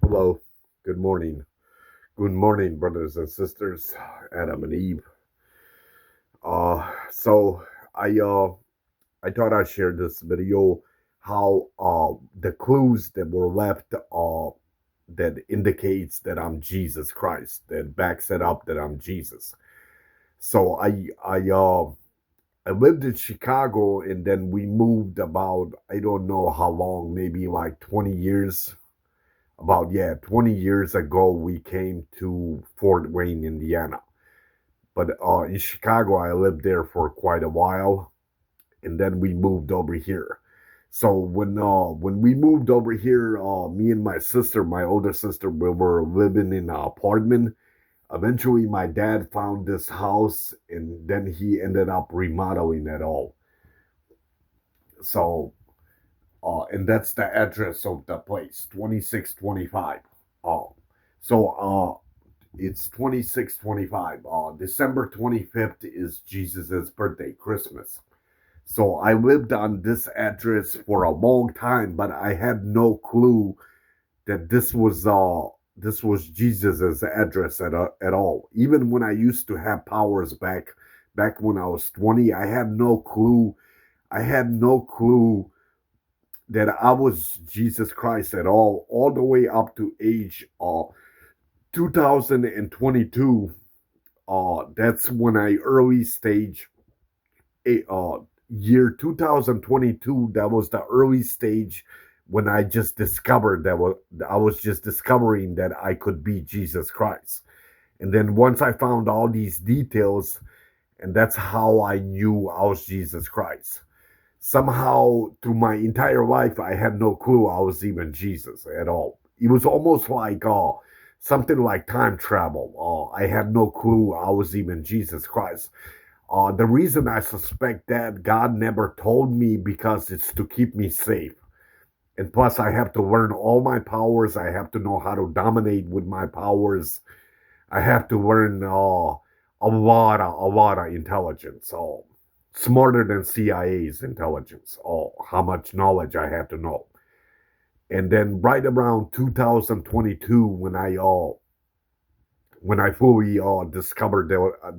Hello. Good morning. Good morning, brothers and sisters, Adam and Eve. So I thought I'd share this video how the clues that were left that indicates that I'm Jesus Christ, that backs it up that I'm Jesus. So I lived in Chicago and then we moved about I don't know how long, maybe like 20 years. About 20 years ago we came to Fort Wayne, Indiana. But in Chicago I lived there for quite a while, and then we moved over here. So when we moved over here, me and my sister, my older sister, we were living in an apartment. Eventually my dad found this house and then he ended up remodeling it all. So and that's the address of the place, 2625. Uh, so it's 2625. December 25th is Jesus's birthday, Christmas. So I lived on this address for a long time, but I had no clue that this was Jesus's address at all. Even when I used to have powers back when I was 20, I had no clue. I had no clue that I was Jesus Christ at all the way up to age 2022. That's when I early stage, year 2022. That was the early stage when I just discovered I was just discovering that I could be Jesus Christ. And then once I found all these details, and that's how I knew I was Jesus Christ. Somehow, through my entire life, I had no clue I was even Jesus at all. It was almost like something like time travel. I had no clue I was even Jesus Christ. The reason I suspect that God never told me because it's to keep me safe. And plus, I have to learn all my powers. I have to know how to dominate with my powers. I have to learn a lot of intelligence. Smarter than CIA's intelligence. How much knowledge I have to know. And then right around 2022, when I fully discovered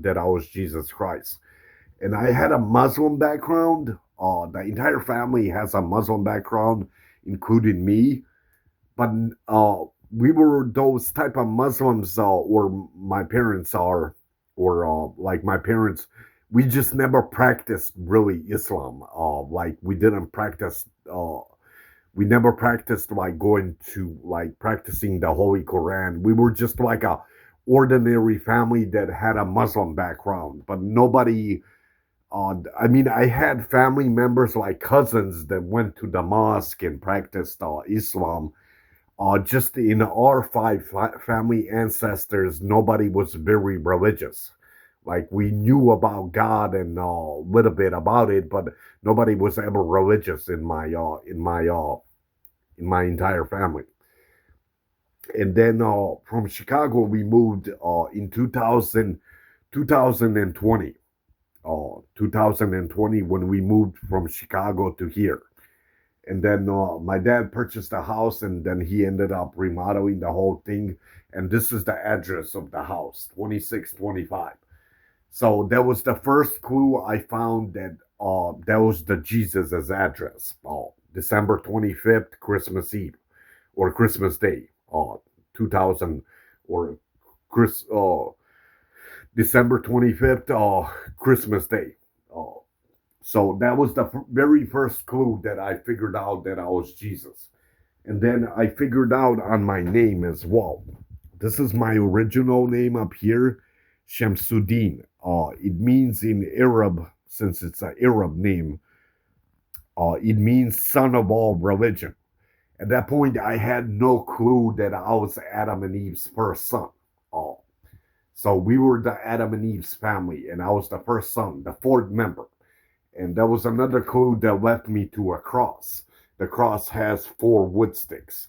that I was Jesus Christ, and I had a Muslim background. The entire family has a Muslim background, including me. But we were those type of Muslims, or my parents are, or like my parents, we just never practiced really Islam. Like we didn't practice. We never practiced like going to like practicing the Holy Quran. We were just like a ordinary family that had a Muslim background, but nobody I mean, I had family members like cousins that went to the mosque and practiced Islam. Just in our family ancestors, nobody was very religious. Like we knew about God and a little bit about it, but nobody was ever religious in my entire family. And then from Chicago, we moved in 2020. 2020 when we moved from Chicago to here. And then my dad purchased a house and then he ended up remodeling the whole thing. And this is the address of the house, 2625. So that was the first clue I found that was the Jesus's address. December 25th, Christmas Eve or Christmas Day, 2000 or Chris, December 25th, Christmas Day. Uh, so that was the very first clue that I figured out that I was Jesus. And then I figured out on my name as well. This is my original name up here, Shamsuddin. It means in Arab, since it's an Arab name, it means son of all religion. At that point, I had no clue that I was Adam and Eve's first son. Uh, so we were the Adam and Eve's family, and I was the first son, the fourth member. And that was another clue that led me to a cross. The cross has four wood sticks,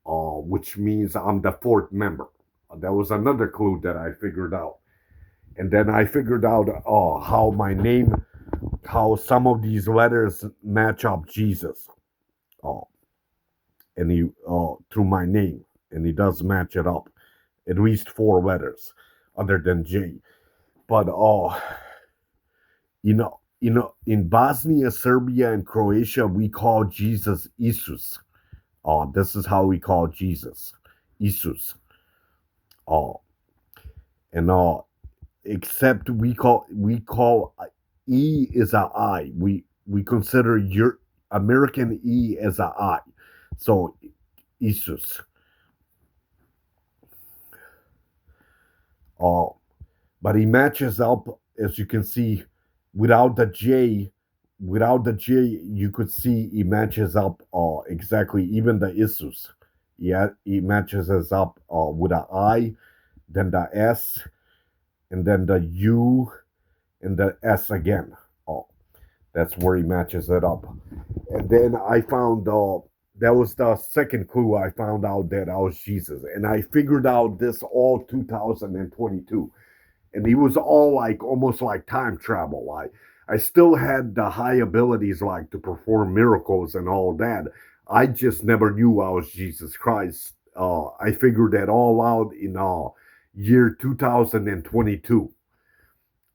which means I'm the fourth member. That was another clue that I figured out. And then I figured out how my name, how some of these letters match up Jesus, uh, and through my name. and he does match it up. At least four letters, other than J. But in Bosnia, Serbia, and Croatia, we call Jesus Isus. This is how we call Jesus, Isus. Uh, and except we call E is a I. We consider your American E as a I. So Isus. Uh, but he matches up, as you can see, without the J. Without the J, you could see he matches up exactly. Even the Isus, yeah, he matches us up with a I, then the S, and then the U, and the S again. Oh, that's where he matches it up. And then I found that was the second clue. I found out that I was Jesus, and I figured out this all 2022, and he was all like almost like time travel. I still had the high abilities like to perform miracles and all that. I just never knew I was Jesus Christ. I figured that all out in year 2022.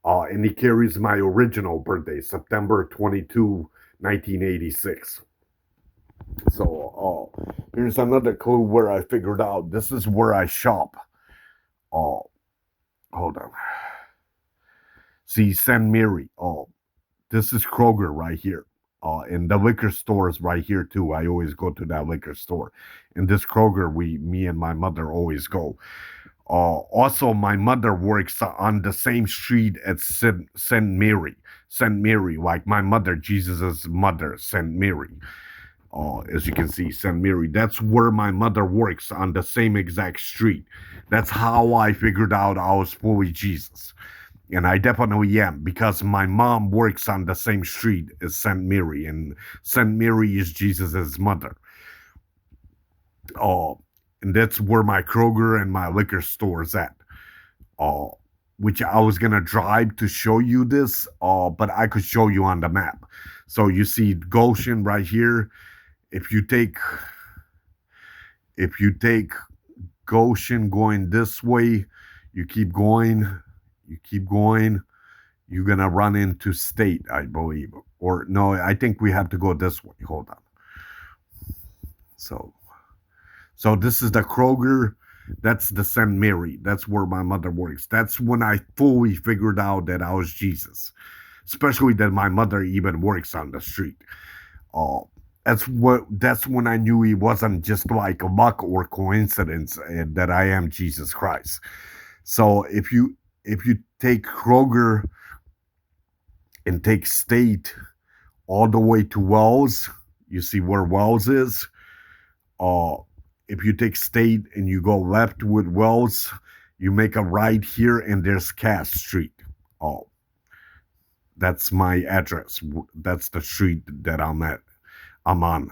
And he carries my original birthday, September 22, 1986. So here's another clue where I figured out this is where I shop. Hold on. See, St. Mary. This is Kroger right here. And the liquor store is right here too. I always go to that liquor store. And this Kroger, me and my mother always go. Also, my mother works on the same street as St. Mary. St. Mary, like my mother, Jesus's mother, St. Mary. As you can see, St. Mary. That's where my mother works, on the same exact street. That's how I figured out I was fully Jesus. And I definitely am, because my mom works on the same street as St. Mary, and St. Mary is Jesus's mother. And that's where my Kroger and my liquor store is at. Uh, which I was gonna drive to show you this, but I could show you on the map. So you see Goshen right here. If you take Goshen going this way, you keep going, you're gonna run into State, I believe. Or no, I think we have to go this way. Hold on. So this is the Kroger. That's the St. Mary. That's where my mother works. That's when I fully figured out that I was Jesus. Especially that my mother even works on the street. Uh, that's when I knew he wasn't just like luck or coincidence, that I am Jesus Christ. So if you take Kroger and take State all the way to Wells, you see where Wells is. If you take State and you go left with Wells, you make a right here, and there's Cass Street. Oh, that's my address. That's the street that I'm at. I'm on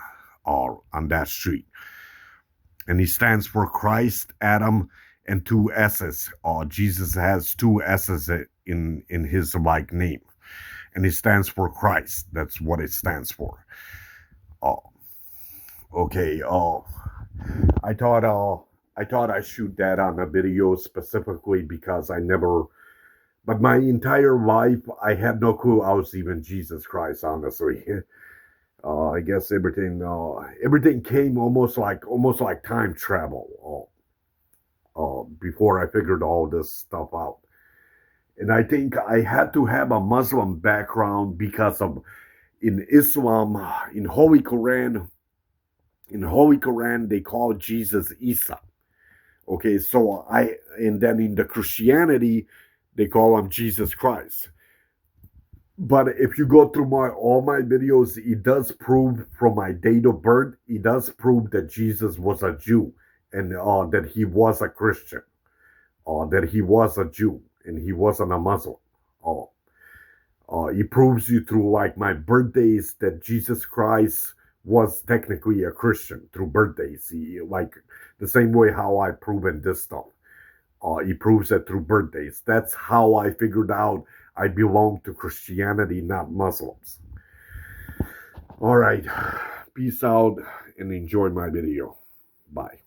that street. And he stands for Christ, Adam, and two S's. Jesus has two S's in his like name. And he stands for Christ. That's what it stands for. Okay. I thought I shoot that on a video specifically because but my entire life I had no clue I was even Jesus Christ, honestly. I guess everything came almost like time travel. Before I figured all this stuff out, and I think I had to have a Muslim background because of in Islam, in Holy Quran they call Jesus Isa. Okay, so and then in the Christianity they call him Jesus Christ. But if you go through all my videos, it does prove from my date of birth, it does prove that Jesus was a Jew, and that he was a Christian, that he was a Jew and he wasn't a Muslim. It proves you through like my birthdays that Jesus Christ was technically a Christian through birthdays. Like the same way how I proven this stuff. He proves it through birthdays. That's how I figured out I belong to Christianity, not Muslims. All right. Peace out and enjoy my video. Bye.